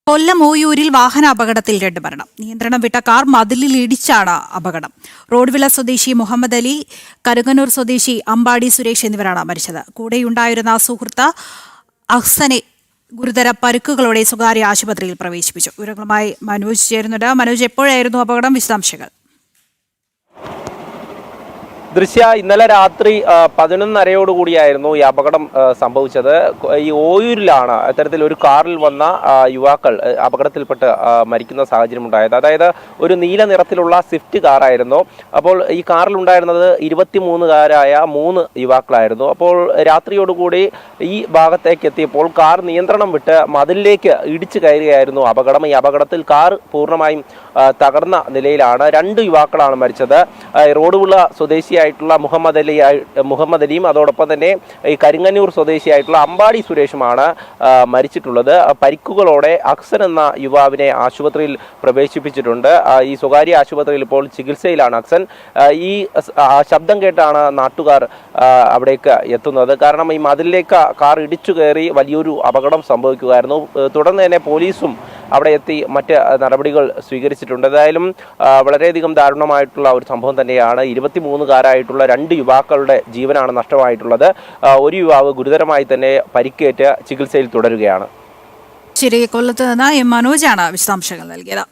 കൊല്ലം ഓയൂരിൽ വാഹനാപകടത്തിൽ 2 മരണം. നിയന്ത്രണം വിട്ട കാർ മതിലിൽ ഇടിച്ചാണ് അപകടം. റോഡ്വില സ്വദേശി മുഹമ്മദ് അലി, കരുങ്ങന്നൂർ സ്വദേശി അമ്പാടി സുരേഷ് എന്നിവരാണ് മരിച്ചത്. കൂടെയുണ്ടായിരുന്ന സുഹൃത്ത് അഹ്സനെ ഗുരുതര പരുക്കുകളോടെ സ്വകാര്യ ആശുപത്രിയിൽ പ്രവേശിപ്പിച്ചു. വിവരങ്ങളുമായി മനോജ് ചേരുന്നുണ്ട്. മനോജ്, എപ്പോഴായിരുന്നു അപകടം? വിശദാംശങ്ങൾ. ഇന്നലെ രാത്രി 11:30 ഈ അപകടം സംഭവിച്ചത്. ഈ ഓയൂരിലാണ് അത്തരത്തിൽ ഒരു കാറിൽ വന്ന യുവാക്കൾ അപകടത്തിൽപ്പെട്ട് മരിക്കുന്ന സാഹചര്യം ഉണ്ടായത്. അതായത് ഒരു നീല നിറത്തിലുള്ള സ്വിഫ്റ്റ് കാറായിരുന്നു. അപ്പോൾ ഈ കാറിൽ ഉണ്ടായിരുന്നത് 23-കാരായ 3 യുവാക്കളായിരുന്നു. അപ്പോൾ രാത്രിയോടുകൂടി ഈ ഭാഗത്തേക്ക് എത്തിയപ്പോൾ കാർ നിയന്ത്രണം വിട്ട് മതിലിലേക്ക് ഇടിച്ചു കയറുകയായിരുന്നു അപകടം. ഈ അപകടത്തിൽ കാർ പൂർണ്ണമായും തകർന്ന നിലയിലാണ്. 2 യുവാക്കളാണ് മരിച്ചത്. റോഡുവിള സ്വദേശിയായിട്ടുള്ള മുഹമ്മദ് അലിയും അതോടൊപ്പം തന്നെ ഈ കരിങ്ങന്നൂർ സ്വദേശിയായിട്ടുള്ള അമ്പാടി സുരേഷുമാണ് മരിച്ചിട്ടുള്ളത്. പരിക്കുകളോടെ അഹ്സൻ എന്ന യുവാവിനെ ആശുപത്രിയിൽ പ്രവേശിപ്പിച്ചിട്ടുണ്ട്. ഈ സ്വകാര്യ ആശുപത്രിയിൽ ഇപ്പോൾ ചികിത്സയിലാണ് അഹ്സൻ. ഈ ശബ്ദം കേട്ടാണ് നാട്ടുകാർ അവിടേക്ക് എത്തുന്നത്. കാരണം ഈ മതിലിലേക്ക് കാർ ഇടിച്ചു കയറി വലിയൊരു അപകടം സംഭവിക്കുകയായിരുന്നു. തുടർന്ന് തന്നെ പോലീസും അവിടെ എത്തി മറ്റ് നടപടികൾ സ്വീകരിച്ചിട്ടുണ്ട്. എന്തായാലും വളരെയധികം ദാരുണമായിട്ടുള്ള ഒരു സംഭവം തന്നെയാണ്. 23-കാരായിട്ടുള്ള 2 യുവാക്കളുടെ ജീവനാണ് നഷ്ടമായിട്ടുള്ളത്. ഒരു യുവാവ് ഗുരുതരമായി തന്നെ പരിക്കേറ്റ് ചികിത്സയിൽ തുടരുകയാണ്. ശരി, കൊല്ലത്ത് നിന്ന് മനോജാണ് വിശദാംശങ്ങൾ നൽകിയത്.